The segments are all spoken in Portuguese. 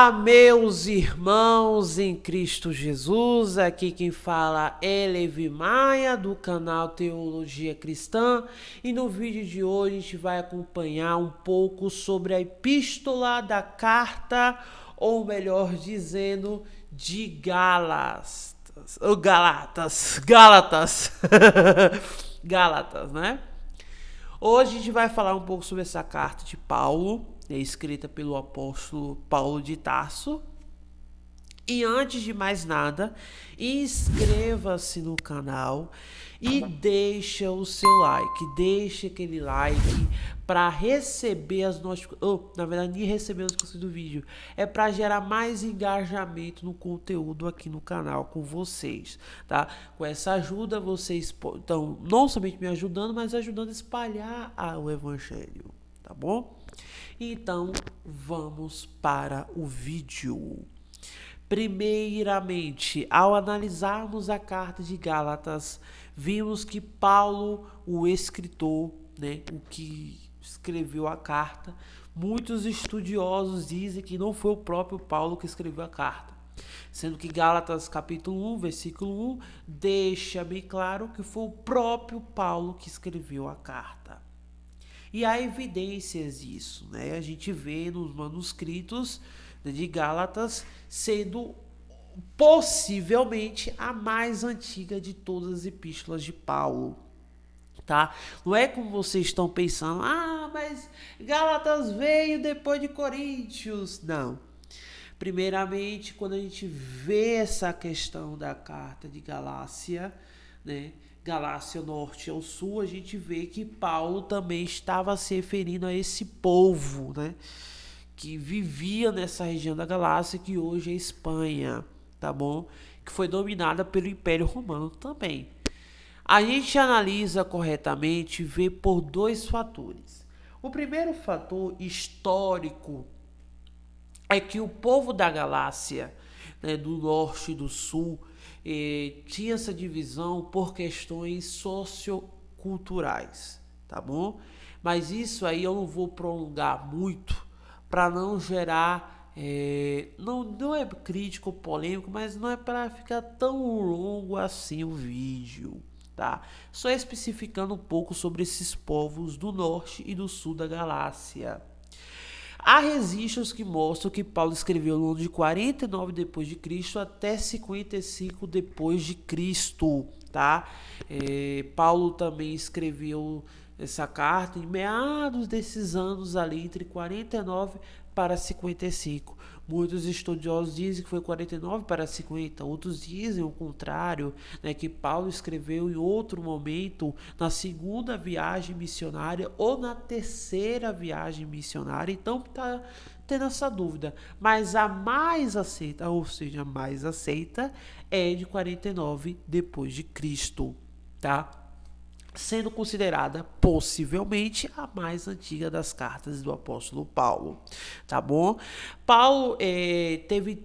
Olá, meus irmãos em Cristo Jesus, aqui quem fala é Levi Maia, do canal Teologia Cristã, e no vídeo de hoje a gente vai acompanhar um pouco sobre a epístola da carta, ou melhor dizendo, de Gálatas, Gálatas, né? Hoje a gente vai falar um pouco sobre essa carta de Paulo, escrita pelo apóstolo Paulo de Tarso. E antes de mais nada, inscreva-se no canal e deixa o seu like, deixa aquele like para receber as notificações, na verdade nem receber as notificações do vídeo, é para gerar mais engajamento no conteúdo aqui no canal com vocês, tá? Com essa ajuda vocês estão não somente me ajudando, mas ajudando a espalhar o evangelho, tá bom? Então, vamos para o vídeo. Primeiramente, ao analisarmos a carta de Gálatas, vimos que Paulo, o escritor, o que escreveu a carta, muitos estudiosos dizem que não foi o próprio Paulo que escreveu a carta, sendo que Gálatas capítulo 1, versículo 1, deixa bem claro que foi o próprio Paulo que escreveu a carta. E há evidências disso, A gente vê nos manuscritos de Gálatas sendo possivelmente a mais antiga de todas as epístolas de Paulo, tá? Não é como vocês estão pensando, mas Gálatas veio depois de Coríntios. Não. Primeiramente, quando a gente vê essa questão da carta de Galácia, Galácia norte ao sul, a gente vê que Paulo também estava se referindo a esse povo, que vivia nessa região da Galácia, que hoje é Espanha, tá bom? Que foi dominada pelo Império Romano também. A gente analisa corretamente e vê por dois fatores. O primeiro fator histórico é que o povo da Galácia, do norte e do sul, tinha essa divisão por questões socioculturais, tá bom? Mas isso aí eu não vou prolongar muito para não gerar, não é crítico ou polêmico, mas não é para ficar tão longo assim o vídeo, tá? Só especificando um pouco sobre esses povos do norte e do sul da Galácia. Há registros que mostram que Paulo escreveu no ano de 49 depois de Cristo até 55 depois de Cristo, tá? Paulo também escreveu essa carta em meados desses anos ali, entre 49 para 55. Muitos estudiosos dizem que foi 49 para 50, outros dizem o contrário, que Paulo escreveu em outro momento, na segunda viagem missionária ou na terceira viagem missionária. Então tá tendo essa dúvida, mas a mais aceita, ou seja, a mais aceita é de 49 depois de Cristo, tá? Sendo considerada possivelmente a mais antiga das cartas do apóstolo Paulo, tá bom? Paulo teve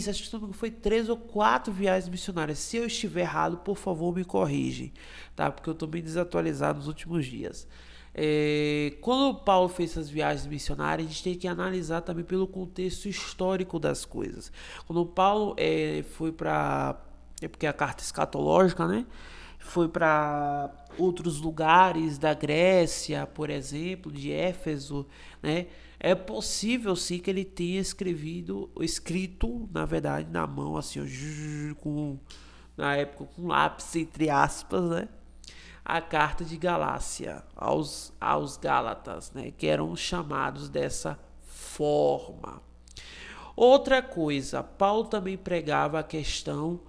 acho que foi 3 ou 4 viagens missionárias. Se eu estiver errado, por favor, me corrige, tá? Porque eu estou bem desatualizado nos últimos dias. Quando Paulo fez essas viagens missionárias, a gente tem que analisar também pelo contexto histórico das coisas. Quando Paulo foi para... porque a carta escatológica, foi para outros lugares da Grécia, por exemplo, de Éfeso, É possível sim que ele tenha escrito, na verdade, na mão, assim, na época com lápis, entre aspas, a carta de Galácia aos Gálatas, que eram chamados dessa forma. Outra coisa, Paulo também pregava a questão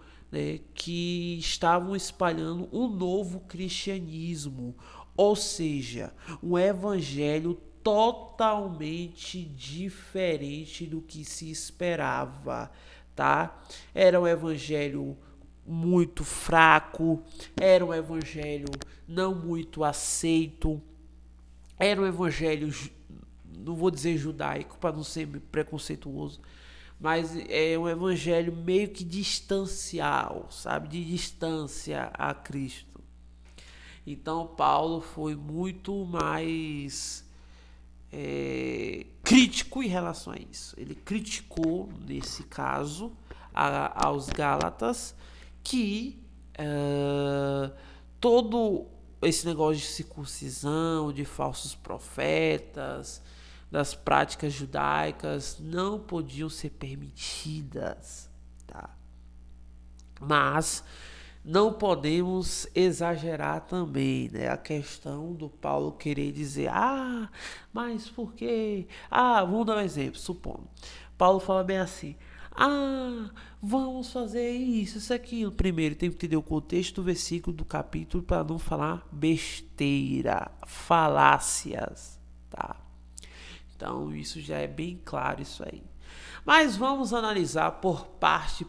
que estavam espalhando um novo cristianismo, ou seja, um evangelho totalmente diferente do que se esperava, tá? Era um evangelho muito fraco, era um evangelho não muito aceito, era um evangelho, não vou dizer judaico para não ser preconceituoso, mas é um evangelho meio que distancial, sabe? De distância a Cristo. Então Paulo foi muito mais crítico em relação a isso. Ele criticou, nesse caso, aos Gálatas que todo esse negócio de circuncisão, de falsos profetas, das práticas judaicas não podiam ser permitidas, tá? Mas não podemos exagerar também, né? A questão do Paulo querer dizer, mas por quê? Vamos dar um exemplo, supondo. Paulo fala bem assim, vamos fazer isso, aquilo. Primeiro, tem que entender o contexto do versículo, do capítulo, para não falar besteira, falácias, tá? Então, isso já é bem claro isso aí. Mas vamos analisar por parte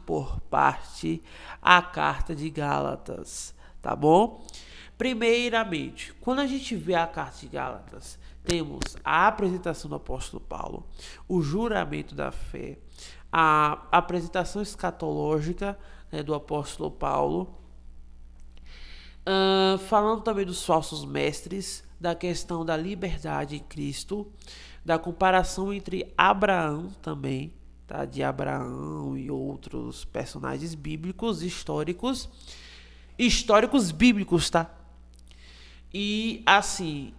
a carta de Gálatas, tá bom? Primeiramente, quando a gente vê a carta de Gálatas, temos a apresentação do apóstolo Paulo, o juramento da fé, a apresentação escatológica, né, do apóstolo Paulo, falando também dos falsos mestres, da questão da liberdade em Cristo, da comparação entre Abraão também, tá? De Abraão e outros personagens bíblicos, históricos bíblicos, tá? E assim,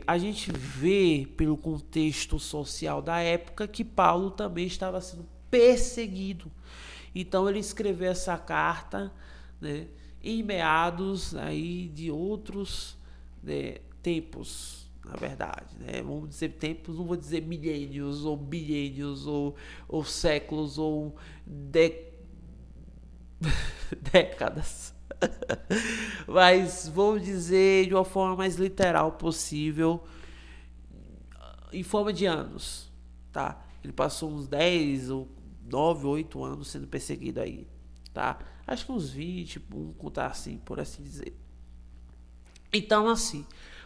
a gente vê pelo contexto social da época que Paulo também estava sendo perseguido. Então ele escreveu essa carta, né, em meados aí de outros, né, tempos, na verdade, né? Vamos dizer tempos, não vou dizer milênios ou bilhênios ou séculos ou décadas. Mas vamos dizer de uma forma mais literal possível, em forma de anos, tá? Ele passou uns 10 ou 9, 8 anos sendo perseguido aí, tá? Acho que uns 20, vamos contar assim, por assim dizer. Então, assim,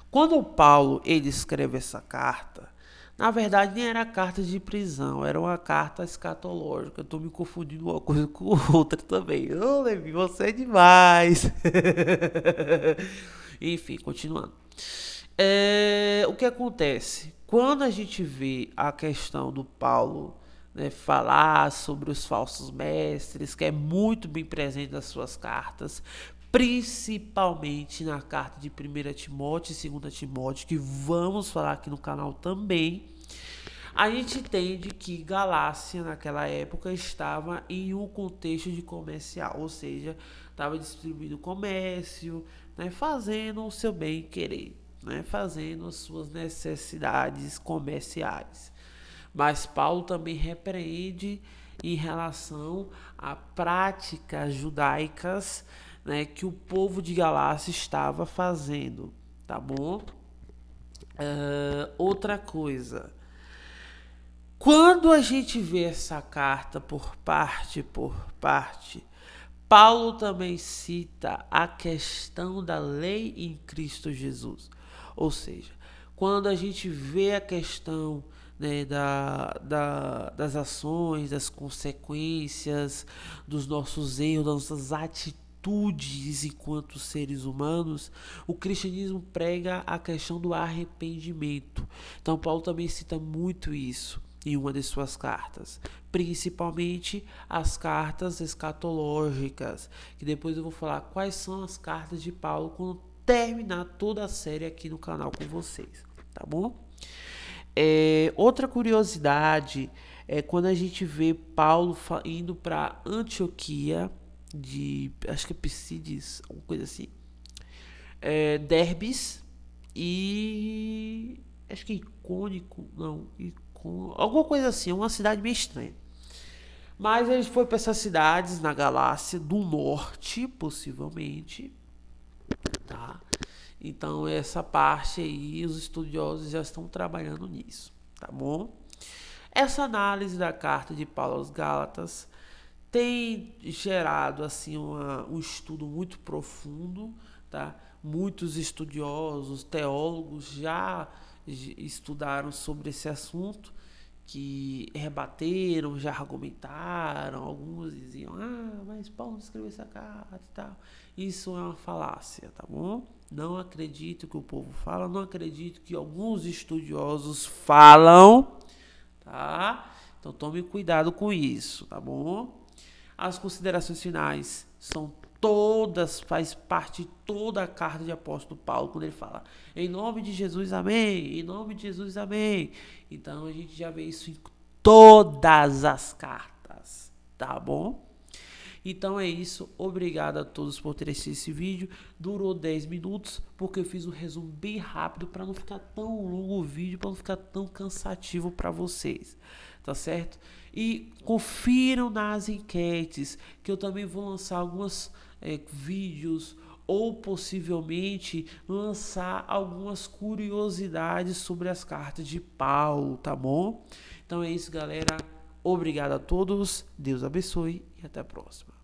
quando o Paulo ele escreve essa carta, na verdade nem era carta de prisão, era uma carta escatológica. Eu tô me confundindo uma coisa com outra também. Ô, Levi, você é demais. Enfim, continuando. O que acontece? Quando a gente vê a questão do Paulo, né, falar sobre os falsos mestres, que é muito bem presente nas suas cartas, principalmente na carta de 1 Timóteo e 2 Timóteo, que vamos falar aqui no canal também, a gente entende que Galácia naquela época estava em um contexto de comercial, ou seja, estava distribuindo comércio, né, fazendo o seu bem querer, né, fazendo as suas necessidades comerciais. Mas Paulo também repreende em relação a práticas judaicas, né, que o povo de Galácia estava fazendo, tá bom? Outra coisa, quando a gente vê essa carta por parte, Paulo também cita a questão da lei em Cristo Jesus. Ou seja, quando a gente vê a questão, né, das ações, das consequências, dos nossos erros, das nossas atitudes enquanto seres humanos, o cristianismo prega a questão do arrependimento. Então Paulo também cita muito isso em uma de suas cartas, principalmente as cartas escatológicas, que depois eu vou falar quais são as cartas de Paulo quando terminar toda a série aqui no canal com vocês, tá bom? Outra curiosidade é quando a gente vê Paulo indo para Antioquia de, acho que é Pisides, uma coisa assim, Derbis e acho que Icônico, não, alguma coisa assim, uma cidade meio estranha. Mas ele foi para essas cidades na Galácia do Norte, possivelmente, tá? Então essa parte aí, os estudiosos já estão trabalhando nisso, tá bom? Essa análise da carta de Paulo aos Gálatas tem gerado assim um estudo muito profundo, tá? Muitos estudiosos, teólogos já estudaram sobre esse assunto, que rebateram, já argumentaram, alguns diziam, mas Paulo não escreveu essa carta e tal. Isso é uma falácia, tá bom? Não acredito que o povo fala, não acredito que alguns estudiosos falam, tá? Então tome cuidado com isso, tá bom? As considerações finais são todas, faz parte de toda a carta de apóstolo Paulo, quando ele fala, em nome de Jesus, amém, em nome de Jesus, amém. Então a gente já vê isso em todas as cartas, tá bom? Então é isso, obrigado a todos por terem assistido esse vídeo, durou 10 minutos, porque eu fiz um resumo bem rápido, para não ficar tão longo o vídeo, para não ficar tão cansativo para vocês, tá certo? E confiram nas enquetes, que eu também vou lançar alguns vídeos, ou possivelmente lançar algumas curiosidades sobre as cartas de Paulo, tá bom? Então é isso, galera. Obrigado a todos, Deus abençoe e até a próxima.